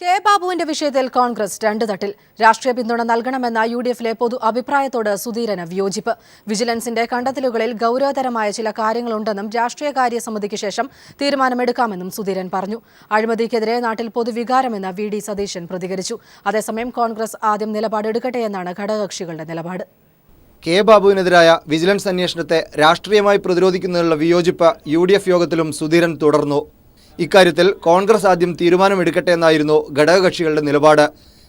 K ബാബുവിന്റെ വിഷയത്തിൽ കോൺഗ്രസ് രണ്ട് തട്ടിൽ. രാഷ്ട്രീയ പിന്തുണ നൽകണമെന്ന യുഡിഎഫിലെ പൊതു അഭിപ്രായത്തോട് സുധീരന് വിയോജിപ്പ്. വിജിലൻസിന്റെ കണ്ടെത്തലുകളിൽ ഗൌരവതരമായ ചില കാര്യങ്ങളുണ്ടെന്നും രാഷ്ട്രീയകാര്യ സമിതിക്ക് ശേഷം തീരുമാനമെടുക്കാമെന്നും സുധീരൻ പറഞ്ഞു. അഴിമതിക്കെതിരെ നാട്ടിൽ പൊതുവികാരമെന്ന് വി.ഡി. സതീശൻ പ്രതികരിച്ചു. അതേസമയം കോൺഗ്രസ് ആദ്യം നിലപാടെടുക്കട്ടെയെന്നാണ് ഘടകകക്ഷികളുടെ നിലപാട്. കെ ബാബുവിനെതിരായ വിജിലൻസ് അന്വേഷണത്തെ രാഷ്ട്രീയമായി പ്രതിരോധിക്കുന്നതിനുള്ള വിയോജിപ്പ് യുഡിഎഫ് യോഗത്തിലും സുധീരൻ തുടർന്നു. ഇക്കാര്യത്തിൽ കോൺഗ്രസ് ആദ്യം തീരുമാനമെടുക്കട്ടെ എന്നായിരുന്നു ഘടകകക്ഷികളുടെ നിലപാട്.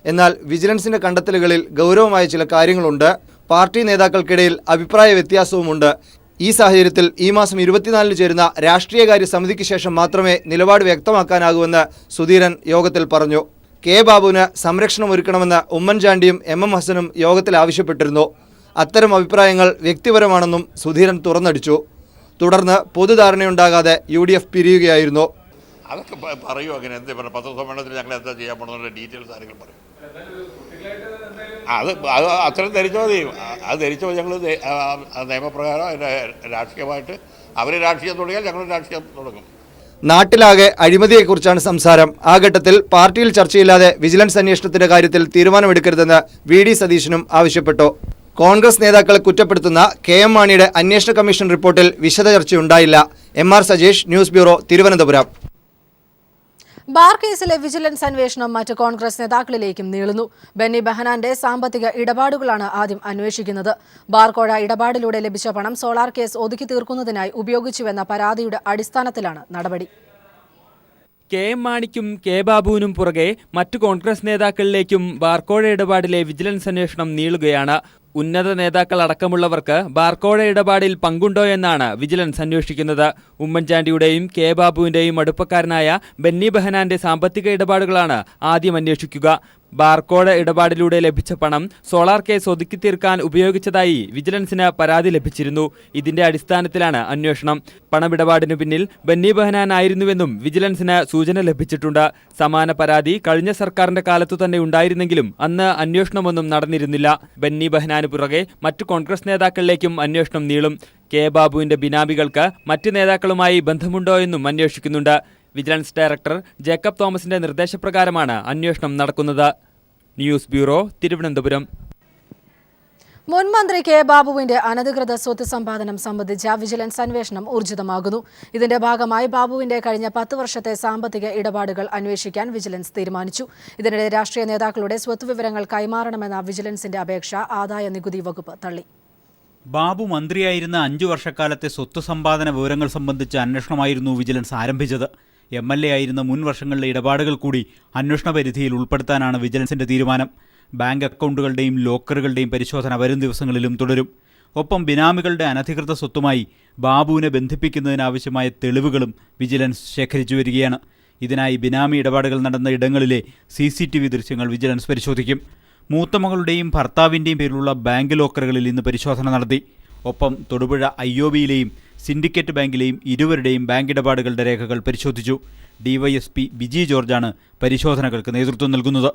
എന്നാൽ വിജിലൻസിന്റെ കണ്ടെത്തലുകളിൽ ഗൗരവമായ ചില കാര്യങ്ങളുണ്ട്. പാർട്ടി നേതാക്കൾക്കിടയിൽ അഭിപ്രായ വ്യത്യാസവുമുണ്ട്. ഈ സാഹചര്യത്തിൽ ഈ മാസം 24-ന് ചേരുന്ന രാഷ്ട്രീയകാര്യ സമിതിക്ക് ശേഷം മാത്രമേ നിലപാട് വ്യക്തമാക്കാനാകൂവെന്ന് സുധീരൻ യോഗത്തിൽ പറഞ്ഞു. കെ ബാബുവിന് സംരക്ഷണം ഒരുക്കണമെന്ന് ഉമ്മൻചാണ്ടിയും എം ഹസനും യോഗത്തിൽ ആവശ്യപ്പെട്ടിരുന്നു. അത്തരം അഭിപ്രായങ്ങൾ വ്യക്തിപരമാണെന്നും സുധീരൻ തുറന്നടിച്ചു. തുടർന്ന് പൊതുധാരണയുണ്ടാകാതെ യുഡിഎഫ് പിരിയുകയായിരുന്നു. അതൊക്കെ പറയൂ. അങ്ങനെ എന്താ പറയുക, പത്രസമ്മേളനത്തിൽ ഞങ്ങൾ എന്താ ചെയ്യാൻ പോകുന്ന ഡീറ്റെയിൽസ് ആരെങ്കിലും പറയും. അത് അത്രയും ധരിച്ചാൽ മതി. അത് ധരിച്ചാൽ ഞങ്ങൾ നിയമപ്രകാരം അതിൻ്റെ രാഷ്ട്രീയമായിട്ട് അവർ രാഷ്ട്രീയം തുടങ്ങിയാൽ ഞങ്ങൾ രാഷ്ട്രീയം തുടങ്ങും. നാട്ടിലാകെ അഴിമതിയെക്കുറിച്ചാണ് സംസാരം. ആ ഘട്ടത്തിൽ പാർട്ടിയിൽ ചർച്ചയില്ലാതെ വിജിലൻസ് അന്വേഷണത്തിന്റെ കാര്യത്തിൽ തീരുമാനമെടുക്കരുതെന്ന് വി.ഡി. സതീശനും ആവശ്യപ്പെട്ടു. കോൺഗ്രസ് നേതാക്കളെ കുറ്റപ്പെടുത്തുന്ന കെ.എം. മാണിയുടെ അന്വേഷണ കമ്മീഷൻ റിപ്പോർട്ടിൽ വിശദ ചർച്ചയുണ്ടായില്ല. M R. Sajesh, news bureau, Thiruvananthapuram. Bar കേസിലെ വിജിലൻസ് അന്വേഷണം മറ്റ് കോൺഗ്രസ് നേതാക്കളിലേക്കും നീളുന്നു. ബെന്നി ബെഹനാന്റെ സാമ്പത്തിക ഇടപാടുകളാണ് ആദ്യം അന്വേഷിക്കുന്നത്. ബാർകോഴ ഇടപാടിലൂടെ ലഭിച്ച പണം സോളാർ കേസ് ഒതുക്കി തീർക്കുന്നതിനായി ഉപയോഗിച്ചുവെന്ന പരാതിയുടെ അടിസ്ഥാനത്തിലാണ് നടപടി. കെ.എം. മാണിക്കും കെ ബാബുവിനും പുറകെ മറ്റു കോൺഗ്രസ് നേതാക്കളിലേക്കും ബാർക്കോഴ ഇടപാടിലെ വിജിലൻസ് അന്വേഷണം നീളുകയാണ്. ഉന്നത നേതാക്കൾ അടക്കമുള്ളവർക്ക് ബാർക്കോഴ ഇടപാടിൽ പങ്കുണ്ടോ എന്നാണ് വിജിലൻസ് അന്വേഷിക്കുന്നത്. ഉമ്മൻചാണ്ടിയുടെയും കെ ബാബുവിന്റെയും അടുപ്പക്കാരനായ ബെന്നി ബെഹനാന്റെ സാമ്പത്തിക ഇടപാടുകളാണ് ആദ്യം അന്വേഷിക്കുക. ബാർക്കോഴ ഇടപാടിലൂടെ ലഭിച്ച പണം സോളാർ കേസ് ഒതുക്കി തീർക്കാൻ ഉപയോഗിച്ചതായി വിജിലൻസിന് പരാതി ലഭിച്ചിരുന്നു. ഇതിന്റെ അടിസ്ഥാനത്തിലാണ് അന്വേഷണം. പണമിടപാടിനു പിന്നിൽ ബെന്നി ബെഹനാൻ ആയിരുന്നുവെന്നും വിജിലൻസിന് സൂചന ലഭിച്ചിട്ടുണ്ട്. സമാന പരാതി കഴിഞ്ഞ സർക്കാരിന്റെ കാലത്തു തന്നെ ഉണ്ടായിരുന്നെങ്കിലും അന്ന് അന്വേഷണമൊന്നും നടന്നിരുന്നില്ല. ബെന്നി ബെഹനാന് പുറകെ മറ്റു കോൺഗ്രസ് നേതാക്കളിലേക്കും അന്വേഷണം നീളും. കെ ബാബുവിന്റെ ബിനാമികൾക്ക് മറ്റ് നേതാക്കളുമായി ബന്ധമുണ്ടോ എന്നും അന്വേഷിക്കുന്നുണ്ട്. വിജിലൻസ് ഡയറക്ടർ ജേക്കബ് തോമസിന്റെ നിർദ്ദേശപ്രകാരമാണ് അന്വേഷണം നടക്കുന്നത്. News bureau, Thiruvananthapuram. മുൻ മന്ത്രി കെ ബാബുവിന്റെ അനധികൃത സ്വത്ത് സമ്പാദനം സംബന്ധിച്ച വിജിലൻസ് അന്വേഷണം ഊർജിതമാകുന്നു. ഇതിന്റെ ഭാഗമായി ബാബുവിന്റെ കഴിഞ്ഞ 10 വർഷത്തെ സാമ്പത്തിക ഇടപാടുകൾ അന്വേഷിക്കാൻ വിജിലൻസ് തീരുമാനിച്ചു. ഇതിനിടെ രാഷ്ട്രീയ നേതാക്കളുടെ സ്വത്ത് വിവരങ്ങൾ കൈമാറണമെന്ന വിജിലൻസിന്റെ അപേക്ഷ ആദായ നികുതി വകുപ്പ് തള്ളി. ബാബു മന്ത്രിയായിരുന്ന 5 വർഷക്കാലത്തെ സ്വത്ത് സമ്പാദന വിവരങ്ങൾ സംബന്ധിച്ച അന്വേഷണമായിരുന്നു വിജിലൻസ് ആരംഭിച്ചത്. എം.എൽ.എ. ആയിരുന്ന മുൻ വർഷങ്ങളിലെ ഇടപാടുകൾ കൂടി അന്വേഷണ പരിധിയിൽ ഉൾപ്പെടുത്താനാണ് വിജിലൻസിന്റെ തീരുമാനം. ബാങ്ക് അക്കൗണ്ടുകളുടെയും ലോക്കറുകളുടെയും പരിശോധന വരും ദിവസങ്ങളിലും തുടരും. ഒപ്പം ബിനാമികളുടെ അനധികൃത സ്വത്തുമായി ബാബുവിനെ ബന്ധിപ്പിക്കുന്നതിനാവശ്യമായ തെളിവുകളും വിജിലൻസ് ശേഖരിച്ചു വരികയാണ്. ഇതിനായി ബിനാമി ഇടപാടുകൾ നടന്ന ഇടങ്ങളിലെ CCTV ദൃശ്യങ്ങൾ വിജിലൻസ് പരിശോധിക്കും. മൂത്തമകളുടെയും ഭർത്താവിൻ്റെയും പേരിലുള്ള ബാങ്ക് ലോക്കറുകളിൽ ഇന്ന് പരിശോധന നടത്തി. ഒപ്പം തൊടുപുഴ IOBയിലെയും സിൻഡിക്കേറ്റ് ബാങ്കിലെയും ഇരുവരുടെയും ബാങ്ക് ഇടപാടുകളുടെ രേഖകൾ പരിശോധിച്ചു. DYSP ബിജി ജോർജാണ് പരിശോധനകൾക്ക് നേതൃത്വം നൽകുന്നത്.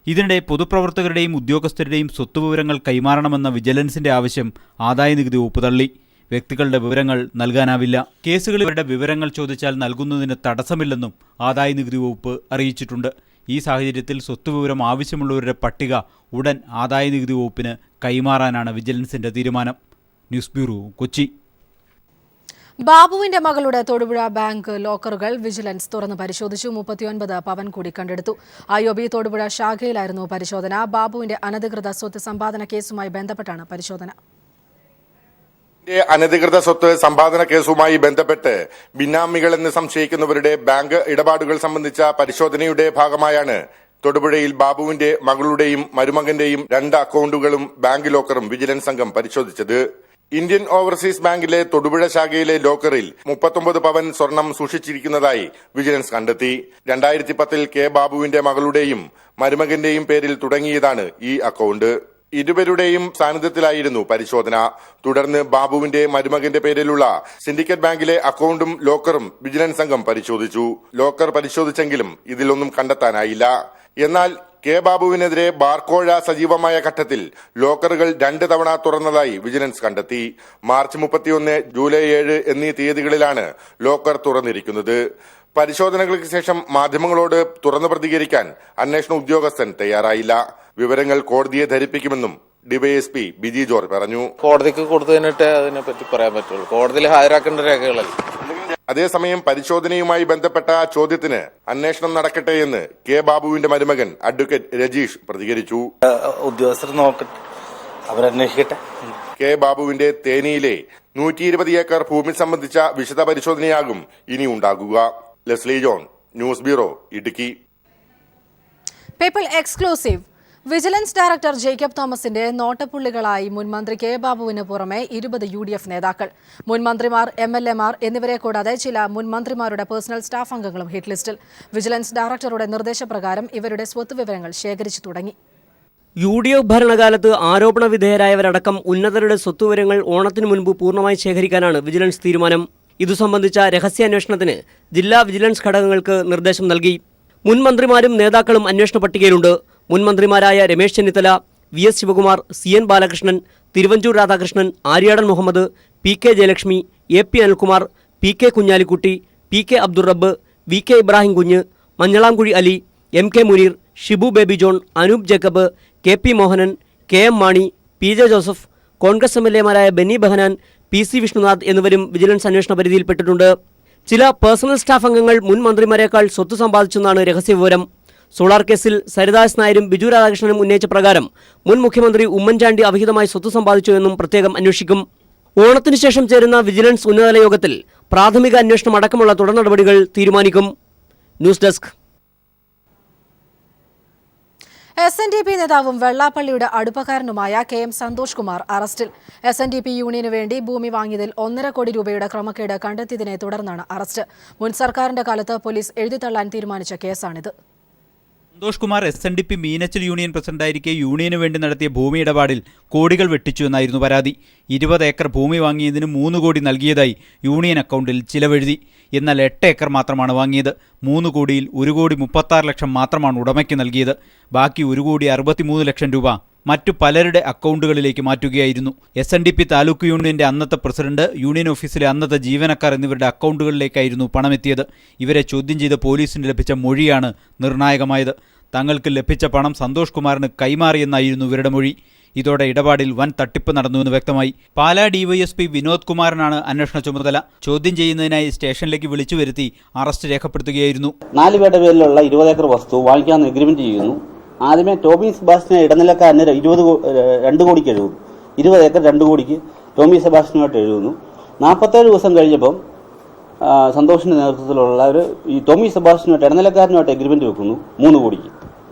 ഇതിനിടെ പൊതുപ്രവർത്തകരുടെയും ഉദ്യോഗസ്ഥരുടെയും സ്വത്തുവിവരങ്ങൾ കൈമാറണമെന്ന വിജിലൻസിന്റെ ആവശ്യം ആദായനികുതി വകുപ്പ് തള്ളി. വ്യക്തികളുടെ വിവരങ്ങൾ നൽകാനാവില്ല. കേസുകളിൽ ഇവരുടെ വിവരങ്ങൾ ചോദിച്ചാൽ നൽകുന്നതിന് തടസ്സമില്ലെന്നും ആദായനികുതി വകുപ്പ് അറിയിച്ചിട്ടുണ്ട്. ഈ സാഹചര്യത്തിൽ സ്വത്തുവിവരം ആവശ്യമുള്ളവരുടെ പട്ടിക ഉടൻ ആദായനികുതി വകുപ്പിന് കൈമാറാനാണ് വിജിലൻസിന്റെ തീരുമാനം. News bureau, Kochi. ബാബുവിന്റെ മകളുടെ തൊടുപുഴ ബാങ്ക് ലോക്കറുകൾ വിജിലൻസ് തുറന്ന് പരിശോധിച്ചു. 39 പവൻ കൂടി കണ്ടെടുത്തു. IOB തൊടുപുഴ ശാഖയിലായിരുന്നു പരിശോധന. ബാബുവിന്റെ അനധികൃത സ്വത്ത് സമ്പാദന കേസുമായി ബന്ധപ്പെട്ടാണ് പരിശോധന. അനധികൃത സ്വത്ത് സമ്പാദന കേസുമായി ബന്ധപ്പെട്ട് ബിനാമികളെന്ന് സംശയിക്കുന്നവരുടെ ബാങ്ക് ഇടപാടുകൾ സംബന്ധിച്ച പരിശോധനയുടെ ഭാഗമായാണ് തൊടുപുഴയിൽ ബാബുവിന്റെ മകളുടെയും മരുമകന്റെയും 2 അക്കൗണ്ടുകളും ബാങ്ക് ലോക്കറും വിജിലൻസ് സംഘം പരിശോധിച്ചത്. ഇന്ത്യൻ ഓവർസീസ് ബാങ്കിലെ തൊടുപുഴ ശാഖയിലെ ലോക്കറിൽ 39 പവൻ സ്വർണം സൂക്ഷിച്ചിരിക്കുന്നതായി വിജിലൻസ് കണ്ടെത്തി. 2010-ൽ കെ ബാബുവിന്റെ മകളുടെയും മരുമകന്റെയും പേരിൽ തുടങ്ങിയതാണ് ഈ അക്കൗണ്ട്. ഇരുവരുടെയും സാന്നിധ്യത്തിലായിരുന്നു പരിശോധന. തുടർന്ന് ബാബുവിന്റെ മരുമകന്റെ പേരിലുള്ള സിൻഡിക്കേറ്റ് ബാങ്കിലെ അക്കൗണ്ടും ലോക്കറും വിജിലൻസ് സംഘം പരിശോധിച്ചു. ലോക്കർ പരിശോധിച്ചെങ്കിലും ഇതിലൊന്നും കണ്ടെത്താനായില്ല. എന്നാൽ കെ ബാബുവിനെതിരെ ബാർക്കോഴ സജീവമായ ഘട്ടത്തിൽ ലോക്കറുകൾ 2 തവണ തുറന്നതായി വിജിലൻസ് കണ്ടെത്തി. മാർച്ച് 31, ജൂലൈ 7 എന്നീ തീയതികളിലാണ് ലോക്കർ തുറന്നിരിക്കുന്നത്. പരിശോധനകൾക്ക് ശേഷം മാധ്യമങ്ങളോട് തുറന്നു പ്രതികരിക്കാൻ അന്വേഷണ ഉദ്യോഗസ്ഥൻ തയ്യാറായില്ല. വിവരങ്ങൾ കോടതിയെ ധരിപ്പിക്കുമെന്നും ഡിവൈഎസ്പി ബിജി ജോർജ് പറഞ്ഞു. കോടതിക്ക് കൊടുത്തതിനിട്ട് അതിനെപ്പറ്റി പറയാൻ പറ്റുള്ളൂ. കോടതിയിൽ ഹാജരാക്കേണ്ട രേഖകളല്ല. അതേസമയം പരിശോധനയുമായി ബന്ധപ്പെട്ട ചോദ്യത്തിന് അന്വേഷണം നടക്കട്ടെ എന്ന് കെ ബാബുവിന്റെ മരുമകൻ അഡ്വക്കേറ്റ് രജീഷ് പ്രതികരിച്ചു. ഉദ്യോഗസ്ഥർ നോക്കട്ടെ, അവരന്വേഷിക്കട്ടെ. കെ ബാബുവിന്റെ തേനിയിലെ 120 ഏക്കർ ഭൂമി സംബന്ധിച്ച വിശദ പരിശോധനയാകും ഇനി ഉണ്ടാകുക. Leslie John, news bureau, Idukki. People exclusive. Vigilance director Jacob തോമസിന്റെ നോട്ടപ്പുള്ളികളായി മുൻ മന്ത്രി കെ ബാബുവിന് പുറമെ 20 UDF നേതാക്കൾ, മുൻ മന്ത്രിമാർ, MLA മാർ എന്നിവരെ കൂടാതെ ചില മുൻ മന്ത്രിമാരുടെ പേഴ്സണൽ സ്റ്റാഫ് അംഗങ്ങളും ഹിറ്റ് ലിസ്റ്റിൽ. വിജിലൻസ് ഡയറക്ടറുടെ നിർദ്ദേശപ്രകാരം ഇവരുടെ സ്വത്ത് വിവരങ്ങൾ ശേഖരിച്ചു തുടങ്ങി. UDF ഭരണകാലത്ത് ആരോപണ വിധേയരായവരടക്കം ഉന്നതരുടെ സ്വത്തുവിവരങ്ങൾ ഓണത്തിനു മുൻപ് പൂർണ്ണമായി ശേഖരിക്കാനാണ് വിജിലൻസ് തീരുമാനം. ഇതു സംബന്ധിച്ച രഹസ്യാന്വേഷണത്തിന് ജില്ലാ വിജിലൻസ് ഘടകങ്ങൾക്ക് നിർദ്ദേശം നൽകി. മുൻ മന്ത്രിമാരും നേതാക്കളും അന്വേഷണ പട്ടികയിലുണ്ട്. മുൻ മന്ത്രിമാരായ Ramesh Chennithala, VS Shivakumar, CN Balakrishnan, Thiruvanchoor Radhakrishnan, Aryadan Muhammad, PK Jayalakshmi, AP Anilkumar, PK Kunhalikutty, PK Abdul റബ്ബ്, VK Ibrahim Kunju, Manjalamkuzhi Ali, MK Muneer, Shibu Baby John, Anoop Jacob, KP Mohanan, KM Mani, PJ Joseph, Congress MLA മാരായ ബെന്നി ബെഹനാൻ, PC വിഷ്ണുനാഥ് എന്നിവരും വിജിലൻസ് അന്വേഷണ പരിധിയിൽപ്പെട്ടിട്ടുണ്ട്. ചില പേഴ്സണൽ സ്റ്റാഫ് അംഗങ്ങൾ മുൻ മന്ത്രിമാരെക്കാൾ സ്വത്ത് സമ്പാദിച്ചെന്നാണ് രഹസ്യവിവരം. സോളാർ കേസിൽ സരിദാസ് നായരും ബിജു രാധാകൃഷ്ണനും ഉന്നയിച്ച പ്രകാരം മുൻ മുഖ്യമന്ത്രി ഉമ്മൻചാണ്ടി അവിഹിതമായി സ്വത്ത് സമ്പാദിച്ചുവെന്നും പ്രത്യേകം അന്വേഷിക്കും. ഓണത്തിനു ശേഷം ചേരുന്ന വിജിലൻസ് ഉന്നതതല യോഗത്തിൽ പ്രാഥമിക അന്വേഷണം അടക്കമുള്ള തുടർ നടപടികൾ തീരുമാനിക്കും. News desk. SNDP നേതാവും വെള്ളാപ്പള്ളിയുടെ അടുപ്പക്കാരനുമായ KM സന്തോഷ് കുമാർ അറസ്റ്റിൽ. SNDP യൂണിയനു വേണ്ടി ഭൂമി വാങ്ങിയതിൽ 1.5 കോടി രൂപയുടെ ക്രമക്കേട് കണ്ടെത്തിയതിനെ തുടർന്നാണ് അറസ്റ്റ്. മുൻ സർക്കാരിന്റെ കാലത്ത് പോലീസ് എഴുതിത്തള്ളാൻ തീരുമാനിച്ച കേസാണിത്. സന്തോഷ് കുമാർ SNDP മീനച്ചിൽ യൂണിയൻ പ്രസിഡന്റായിരിക്കെ യൂണിയന് വേണ്ടി നടത്തിയ ഭൂമി ഇടപാടിൽ കോടികൾ വെട്ടിച്ചു എന്നായിരുന്നു പരാതി. 20 ഏക്കർ ഭൂമി വാങ്ങിയതിന് 3 കോടി നൽകിയതായി യൂണിയൻ അക്കൗണ്ടിൽ ചിലവെഴുതി. എന്നാൽ 8 ഏക്കർ മാത്രമാണ് വാങ്ങിയത്. 3 കോടിയിൽ 1,36 ലക്ഷം മാത്രമാണ് ഉടമയ്ക്ക് നൽകിയത്. ബാക്കി 1,63 ലക്ഷം രൂപ മറ്റു പലരുടെ അക്കൗണ്ടുകളിലേക്ക് മാറ്റുകയായിരുന്നു. SNDP താലൂക്ക് യൂണിയന്റെ അന്നത്തെ പ്രസിഡന്റ്, യൂണിയൻ ഓഫീസിലെ അന്നത്തെ ജീവനക്കാർ എന്നിവരുടെ അക്കൗണ്ടുകളിലേക്കായിരുന്നു പണമെത്തിയത്. ഇവരെ ചോദ്യം ചെയ്ത് പോലീസിന് ലഭിച്ച മൊഴിയാണ് നിർണായകമായത്. തങ്ങൾക്ക് ലഭിച്ച പണം സന്തോഷ് കുമാറിന് കൈമാറിയെന്നായിരുന്നു ഇവരുടെ മൊഴി. ഇതോടെ ഇടപാടിൽ വൻ തട്ടിപ്പ് നടന്നുവെന്ന് വ്യക്തമായി. പാലാ DYSP വിനോദ് കുമാറിനാണ് അന്വേഷണ ചുമതല. ചോദ്യം ചെയ്യുന്നതിനായി സ്റ്റേഷനിലേക്ക് വിളിച്ചു വരുത്തി അറസ്റ്റ് രേഖപ്പെടുത്തുകയായിരുന്നു. 4 പേരുടെ പേരിലുള്ള 20 ഏക്കർ വസ്തു വാങ്ങിക്കാമെന്ന് എഗ്രിമെന്റ് ചെയ്യുന്നു. ആദ്യമേ ടോമി സെബാസ്റ്റ്യനെ ഇടനിലക്കാരന് 2 കോടിക്ക് എഴുതുന്നു. 20 ഏക്കർ 2 കോടിക്ക് ടോമി സെബാസ്റ്റ്യനുമായിട്ട് എഴുതുന്നു. 47 ദിവസം കഴിഞ്ഞപ്പം സന്തോഷിന്റെ നേതൃത്വത്തിലുള്ളവർ ഈ ടോമി സെബാസ്റ്റ്യനുമായിട്ട് ഇടനിലക്കാരനുമായിട്ട് എഗ്രിമെന്റ് വെക്കുന്നു 3 കോടിക്ക്.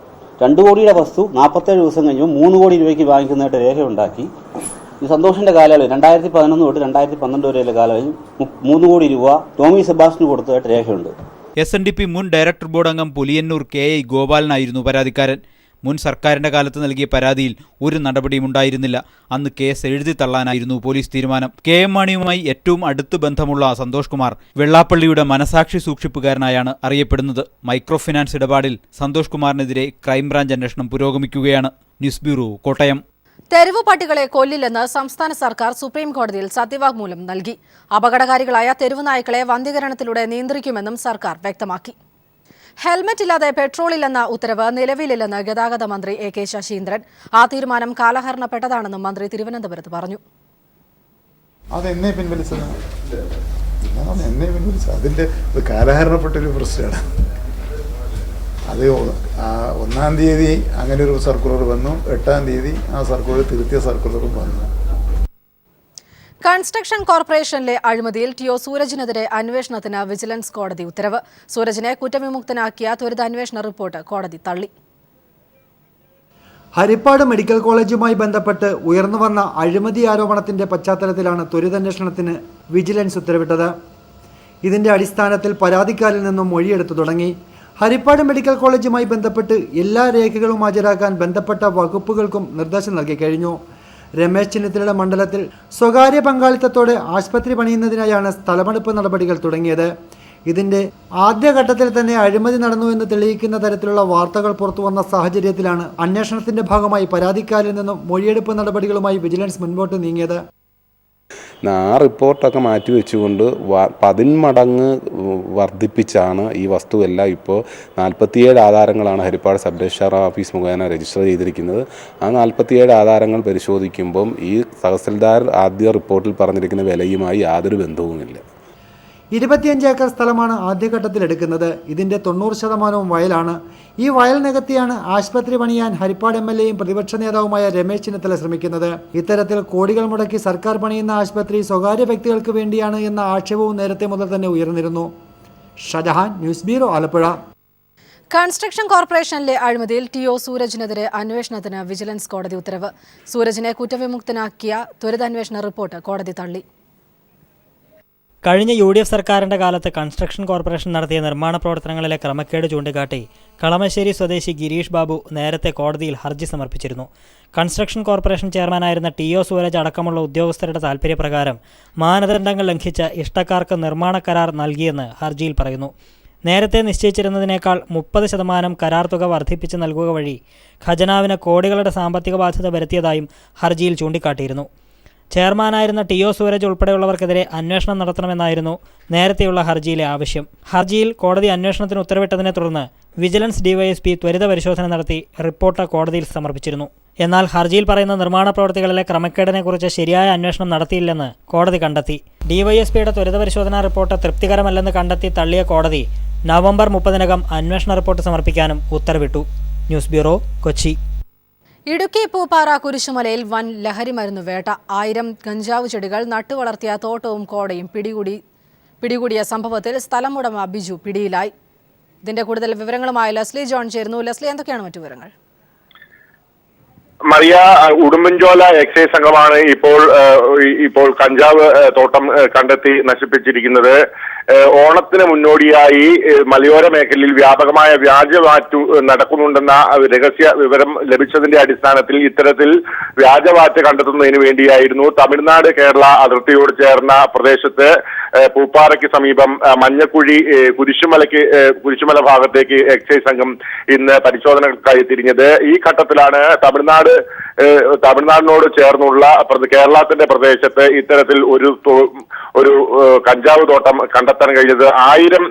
2 കോടിയുടെ വസ്തു 47 ദിവസം കഴിഞ്ഞപ്പോൾ 3 കോടി രൂപയ്ക്ക് വാങ്ങിക്കുന്നതായിട്ട് രേഖയുണ്ടാക്കി. ഈ സന്തോഷിന്റെ കാലയളവ് 2011 തൊട്ട് 2012 വരെയുള്ള കാലയളവിൽ 3 കോടി രൂപ ടോമി സെബാസ്റ്റ്യന് കൊടുത്തതായിട്ട് രേഖയുണ്ട്. SNDP മുൻ ഡയറക്ടർ ബോർഡ് അംഗം പുലിയന്നൂർ KI ഗോപാലനായിരുന്നു പരാതിക്കാരൻ. മുൻ സർക്കാരിന്റെ കാലത്ത് നൽകിയ പരാതിയിൽ ഒരു നടപടിയും ഉണ്ടായിരുന്നില്ല. അന്ന് കേസ് എഴുതി തള്ളാനായിരുന്നു പോലീസ് തീരുമാനം. KM മാണിയുമായി ഏറ്റവും അടുത്ത് ബന്ധമുള്ള സന്തോഷ് കുമാർ വെള്ളാപ്പള്ളിയുടെ മനസാക്ഷി സൂക്ഷിപ്പുകാരനായാണ് അറിയപ്പെടുന്നത്. മൈക്രോ ഫിനാൻസ് ഇടപാടിൽ സന്തോഷ് കുമാറിനെതിരെ ക്രൈംബ്രാഞ്ച് അന്വേഷണം പുരോഗമിക്കുകയാണ്. News bureau, Kottayam. തെരുവ് പട്ടികളെ കൊല്ലില്ലെന്ന് സംസ്ഥാന സർക്കാർ സുപ്രീം കോടതിയിൽ സത്യവാങ്മൂലം നൽകി. അപകടകാരികളായ തെരുവ് നായ്ക്കളെ വന്ധീകരണത്തിലൂടെ നിയന്ത്രിക്കുമെന്നും സർക്കാർ വ്യക്തമാക്കി. ഹെൽമറ്റ് ഇല്ലാതെ പെട്രോളില്ലെന്ന ഉത്തരവ് നിലവിലില്ലെന്ന് ഗതാഗത മന്ത്രി AK ശശീന്ദ്രൻ. ആ തീരുമാനം കാലഹരണപ്പെട്ടതാണെന്നും മന്ത്രി തിരുവനന്തപുരത്ത് പറഞ്ഞു. അതെന്നെ പിൻവലിച്ചത് അതിന്റെ കാലഹരണപ്പെട്ടൊരു പ്രശ്നമാണ്. അത് 1-ാം തീയതി അങ്ങനെ ഒരു സർക്കുലർ വന്നു. 8-ാം തീയതി ആ സർക്കുലർ തിരുത്തിയ സർക്കുലറും വന്നു. കൺസ്ട്രക്ഷൻ കോർപ്പറേഷനിലെ അഴിമതിയിൽ TO സൂരജിനെതിരെ അന്വേഷണത്തിന് വിജിലൻസ് കോടതി ഉത്തരവ്. സൂരജിനെ കുറ്റവിമുക്തനാക്കിയ ത്വരിതാന്വേഷണ റിപ്പോർട്ട് കോടതി തള്ളി. ഹരിപ്പാട് മെഡിക്കൽ കോളേജുമായി ബന്ധപ്പെട്ട് ഉയർന്നുവന്ന അഴിമതി ആരോപണത്തിന്റെ പശ്ചാത്തലത്തിലാണ് ത്വരിതാന്വേഷണത്തിന് വിജിലൻസ് ഉത്തരവിട്ടത്. ഇതിന്റെ അടിസ്ഥാനത്തിൽ പരാതിക്കാരിൽ നിന്നും മൊഴിയെടുത്തു തുടങ്ങി. ഹരിപ്പാട് മെഡിക്കൽ കോളേജുമായി ബന്ധപ്പെട്ട് എല്ലാ രേഖകളും ഹാജരാക്കാൻ ബന്ധപ്പെട്ട വകുപ്പുകൾക്കും നിർദ്ദേശം നൽകി കഴിഞ്ഞു. രമേശ് ചെന്നിത്തലയുടെ മണ്ഡലത്തിൽ സ്വകാര്യ പങ്കാളിത്തത്തോടെ ആശുപത്രി പണിയുന്നതിനായാണ് സ്ഥലമെടുപ്പ് നടപടികൾ തുടങ്ങിയത്. ഇതിന്റെ ആദ്യഘട്ടത്തിൽ തന്നെ അഴിമതി നടന്നുവെന്ന് തെളിയിക്കുന്ന തരത്തിലുള്ള വാർത്തകൾ പുറത്തുവന്ന സാഹചര്യത്തിലാണ് അന്വേഷണത്തിന്റെ ഭാഗമായി പരാതിക്കാരിൽ നിന്നും മൊഴിയെടുപ്പ് നടപടികളുമായി വിജിലൻസ് മുൻപോട്ട് നീങ്ങിയത്. ആ റിപ്പോർട്ടൊക്കെ മാറ്റിവെച്ചുകൊണ്ട് 10 മടങ്ങ് വർദ്ധിപ്പിച്ചാണ് ഈ വസ്തുവെല്ലാം ഇപ്പോൾ 47 ആധാരങ്ങളാണ് ഹരിപ്പാട് സബ് രജിസ്ട്രാർ ഓഫീസ് മുഖേന രജിസ്റ്റർ ചെയ്തിരിക്കുന്നത്. ആ 47 ആധാരങ്ങൾ പരിശോധിക്കുമ്പം ഈ തഹസിൽദാർ ആദ്യ റിപ്പോർട്ടിൽ പറഞ്ഞിരിക്കുന്ന വിലയുമായി യാതൊരു ബന്ധവുമില്ല. 25 ഏക്കർ സ്ഥലമാണ് ആദ്യഘട്ടത്തിൽ എടുക്കുന്നത്. ഇതിന്റെ 90% വയലാണ്. ഈ വയൽ നികത്തിയാണ് ആശുപത്രി പണിയാൻ ഹരിപ്പാട് MLAയും പ്രതിപക്ഷ നേതാവുമായ രമേശ് ചെന്നിത്തല ശ്രമിക്കുന്നത്. ഇത്തരത്തിൽ കോടികൾ മുടക്കി സർക്കാർ പണിയുന്ന ആശുപത്രി സ്വകാര്യ വ്യക്തികൾക്ക് വേണ്ടിയാണ് എന്ന ആക്ഷേപവും നേരത്തെ മുതൽ തന്നെ ഉയർന്നിരുന്നു. Shajahan, news bureau, Alappuzha. Construction കോർപ്പറേഷനിലെ അഴിമതിയിൽ TO സൂരജിനെതിരെ അന്വേഷണത്തിന് വിജിലൻസ് കോടതി ഉത്തരവ്. സൂരജിനെ കുറ്റവിമുക്തനാക്കിയ ത്വരിതാന്വേഷണ റിപ്പോർട്ട് കോടതി തള്ളി. കഴിഞ്ഞ UDF സർക്കാരിൻ്റെ കാലത്ത് കൺസ്ട്രക്ഷൻ കോർപ്പറേഷൻ നടത്തിയ നിർമ്മാണ പ്രവർത്തനങ്ങളിലെ ക്രമക്കേട് ചൂണ്ടിക്കാട്ടി കളമശ്ശേരി സ്വദേശി ഗിരീഷ് ബാബു നേരത്തെ കോടതിയിൽ ഹർജി സമർപ്പിച്ചിരുന്നു. കൺസ്ട്രക്ഷൻ കോർപ്പറേഷൻ ചെയർമാനായിരുന്ന TO സൂരജ് അടക്കമുള്ള ഉദ്യോഗസ്ഥരുടെ താൽപ്പര്യപ്രകാരം മാനദണ്ഡങ്ങൾ ലംഘിച്ച് ഇഷ്ടക്കാർക്ക് നിർമ്മാണ കരാർ നൽകിയെന്ന് ഹർജിയിൽ പറയുന്നു. നേരത്തെ നിശ്ചയിച്ചിരുന്നതിനേക്കാൾ 30% കരാർ തുക വർദ്ധിപ്പിച്ച് നൽകുക വഴി ഖജനാവിന് കോടികളുടെ സാമ്പത്തിക ബാധ്യത വരുത്തിയതായും ഹർജിയിൽ ചൂണ്ടിക്കാട്ടിയിരുന്നു. ചെയർമാനായിരുന്ന TO സൂരജ് ഉൾപ്പെടെയുള്ളവർക്കെതിരെ അന്വേഷണം നടത്തണമെന്നായിരുന്നു നേരത്തെയുള്ള ഹർജിയിലെ ആവശ്യം. ഹർജിയിൽ കോടതി അന്വേഷണത്തിന് ഉത്തരവിട്ടതിനെ തുടർന്ന് വിജിലൻസ് DYSP ത്വരിത പരിശോധന നടത്തി റിപ്പോർട്ട് കോടതിയിൽ സമർപ്പിച്ചിരുന്നു. എന്നാൽ ഹർജിയിൽ പറയുന്ന നിർമ്മാണ പ്രവൃത്തികളിലെ ക്രമക്കേടിനെക്കുറിച്ച് ശരിയായ അന്വേഷണം നടത്തിയില്ലെന്ന് കോടതി കണ്ടെത്തി. DYSPയുടെ ത്വരിത പരിശോധനാ റിപ്പോർട്ട് തൃപ്തികരമല്ലെന്ന് കണ്ടെത്തി തള്ളിയ കോടതി നവംബർ 30-നകം അന്വേഷണ റിപ്പോർട്ട് സമർപ്പിക്കാനും ഉത്തരവിട്ടു. News bureau, Kochi. ഇടുക്കി പൂപ്പാറ കുരിശുമലയിൽ വൻ ലഹരി മരുന്ന് വേട്ട. 1000 കഞ്ചാവ് ചെടികൾ നട്ടുവളർത്തിയ തോട്ടവും കോടയും പിടികൂടിയ സംഭവത്തിൽ സ്ഥലമുടമ ബിജു പിടിയിലായി. ഇതിന്റെ കൂടുതൽ വിവരങ്ങളുമായി ലെസ്ലി ജോൺ ചേരുന്നു. ലെസ്ലി, എന്തൊക്കെയാണ് മറ്റു വിവരങ്ങൾ? മറിയ, ഉടുമ്പൻചോല എക്സൈസ് സംഘമാണ് ഇപ്പോൾ കഞ്ചാവ് തോട്ടം കണ്ടെത്തി നശിപ്പിച്ചിരിക്കുന്നത്. ഓണത്തിന് മുന്നോടിയായി മലയോര മേഖലയിൽ വ്യാപകമായ വ്യാജവാറ്റ് നടക്കുന്നുണ്ടെന്ന രഹസ്യ വിവരം ലഭിച്ചതിന്റെ അടിസ്ഥാനത്തിൽ ഇത്തരത്തിൽ വ്യാജവാറ്റ് കണ്ടെത്തുന്നതിന് വേണ്ടിയായിരുന്നു തമിഴ്നാട് കേരള അതിർത്തിയോട് ചേർന്ന പ്രദേശത്ത് പൂപ്പാറയ്ക്ക് സമീപം മഞ്ഞക്കുഴി കുരിശുമല ഭാഗത്തേക്ക് എക്സൈസ് സംഘം ഇന്ന് പരിശോധനകൾക്കായി തിരിഞ്ഞത്. ഈ ഘട്ടത്തിലാണ് തമിഴ്നാടിനോട് ചേർന്നുള്ള കേരളത്തിന്റെ പ്രദേശത്ത് ഇത്തരത്തിൽ ഒരു കഞ്ചാവ് തോട്ടം കണ്ടെത്താൻ കഴിഞ്ഞത്. 1000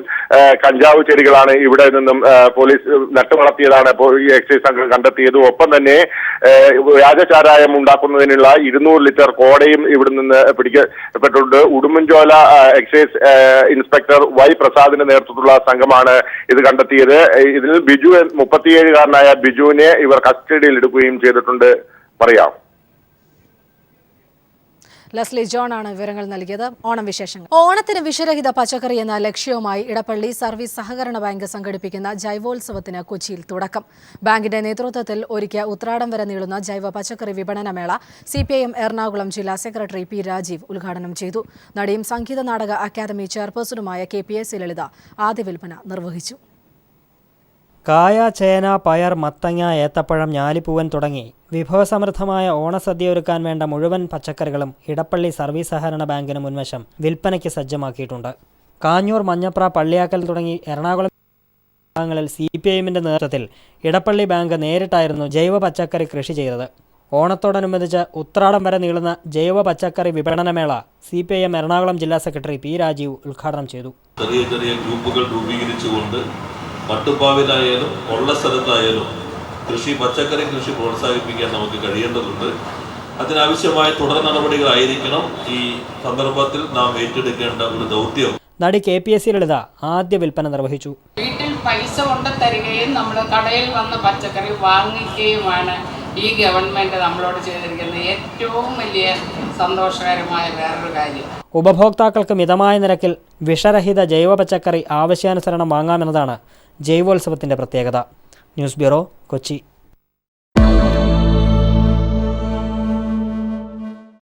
കഞ്ചാവ് ചെടികളാണ് ഇവിടെ നിന്നും പോലീസ് നട്ടുവളർത്തിയതാണ് ഈ എക്സൈസ് സംഘം കണ്ടെത്തിയത്. ഒപ്പം തന്നെ വ്യാജചാരായം ഉണ്ടാക്കുന്നതിനുള്ള 200 ലിറ്റർ കോടയും ഇവിടെ നിന്ന് പിടിക്കപ്പെട്ടിട്ടുണ്ട്. ഉടുമ്പൻചോല എക്സൈസ് ഇൻസ്പെക്ടർ Y പ്രസാദിന്റെ നേതൃത്വത്തിലുള്ള സംഘമാണ് ഇത് കണ്ടെത്തിയത്. ഇതിൽ 37-കാരനായ ബിജുവിനെ ഇവർ കസ്റ്റഡിയിൽ എടുക്കുകയും ചെയ്തിട്ടുണ്ട്. പറയാം. ലെസ്ലി ജോൺ ആണ് വിവരങ്ങൾ നൽകിയത്. ഓണം വിശേഷങ്ങൾ. ഓണത്തിന് വിഷരഹിത പച്ചക്കറി എന്ന ലക്ഷ്യവുമായി ഇടപ്പള്ളി സർവീസ് സഹകരണ ബാങ്ക് സംഘടിപ്പിക്കുന്ന ജൈവോത്സവത്തിന് കൊച്ചിയിൽ തുടക്കം. ബാങ്കിന്റെ നേതൃത്വത്തിൽ ഒരുക്കിയ ഉത്രാടം വരെ നീളുന്ന ജൈവ പച്ചക്കറി വിപണനമേള CPIM എറണാകുളം ജില്ലാ സെക്രട്ടറി P. രാജീവ് ഉദ്ഘാടനം ചെയ്തു. നടിയും സംഗീത നാടക അക്കാദമി ചെയർപേഴ്സണുമായ KPSC ലളിത ആദ്യ വിൽപ്പന നിർവഹിച്ചു. കായ, ചേന, പയർ, മത്തങ്ങ, ഏത്തപ്പഴം, ഞാലിപ്പൂവൻ തുടങ്ങി വിഭവസമൃദ്ധമായ ഓണസദ്യ ഒരുക്കാൻ വേണ്ട മുഴുവൻ പച്ചക്കറികളും ഇടപ്പള്ളി സർവീസ് സഹകരണ ബാങ്കിന് മുൻവശം വിൽപ്പനയ്ക്ക് സജ്ജമാക്കിയിട്ടുണ്ട്. കാഞ്ഞൂർ, മഞ്ഞപ്ര, പള്ളിയാക്കൽ തുടങ്ങി എറണാകുളം ഭാഗങ്ങളിൽ CPIMന്റെ നേതൃത്വത്തിൽ ഇടപ്പള്ളി ബാങ്ക് നേരിട്ടായിരുന്നു ജൈവ പച്ചക്കറി കൃഷി ചെയ്തത്. ഓണത്തോടനുബന്ധിച്ച് ഉത്രാടം വരെ നീളുന്ന ജൈവ പച്ചക്കറി വിപണനമേള CPIM എറണാകുളം ജില്ലാ സെക്രട്ടറി P. രാജീവ് ഉദ്ഘാടനം ചെയ്തു. ചെറിയ ഗ്രൂപ്പുകൾ രൂപീകരിച്ചുകൊണ്ട് മട്ടുപ്പാവിലായാലും ഉള്ള സ്ഥലത്തായാലും പച്ചക്കറി കൃഷി പ്രോത്സാഹിപ്പിക്കാൻ നമുക്ക് കഴിയേണ്ടതുണ്ട്. അതിനാവശ്യമായ തുടർ നടപടികളായിരിക്കണം ഈ സന്ദർഭത്തിൽ നാം ഏറ്റെടുക്കേണ്ട ഒരു ദൗത്യം. നടി KPSC ലളിത ആദ്യ വിൽപ്പന നിർവഹിച്ചു. വീട്ടിൽ പൈസ കൊണ്ട് തരികയും നമ്മൾ കടയിൽ വന്ന് പച്ചക്കറി വാങ്ങിക്കുകയുമാണ് ഈ ഗവൺമെന്റ് നമ്മളോട് ചെയ്തിരിക്കുന്നത് ഏറ്റവും വലിയ സന്തോഷകരമായ വേറൊരു കാര്യം. ഉപഭോക്താക്കൾക്ക് മിതമായ നിരക്കിൽ വിഷരഹിത ജൈവ പച്ചക്കറി ആവശ്യാനുസരണം വാങ്ങാമെന്നതാണ് ജൈവോത്സവത്തിന്റെ പ്രത്യേകത. News bureau, Kochi.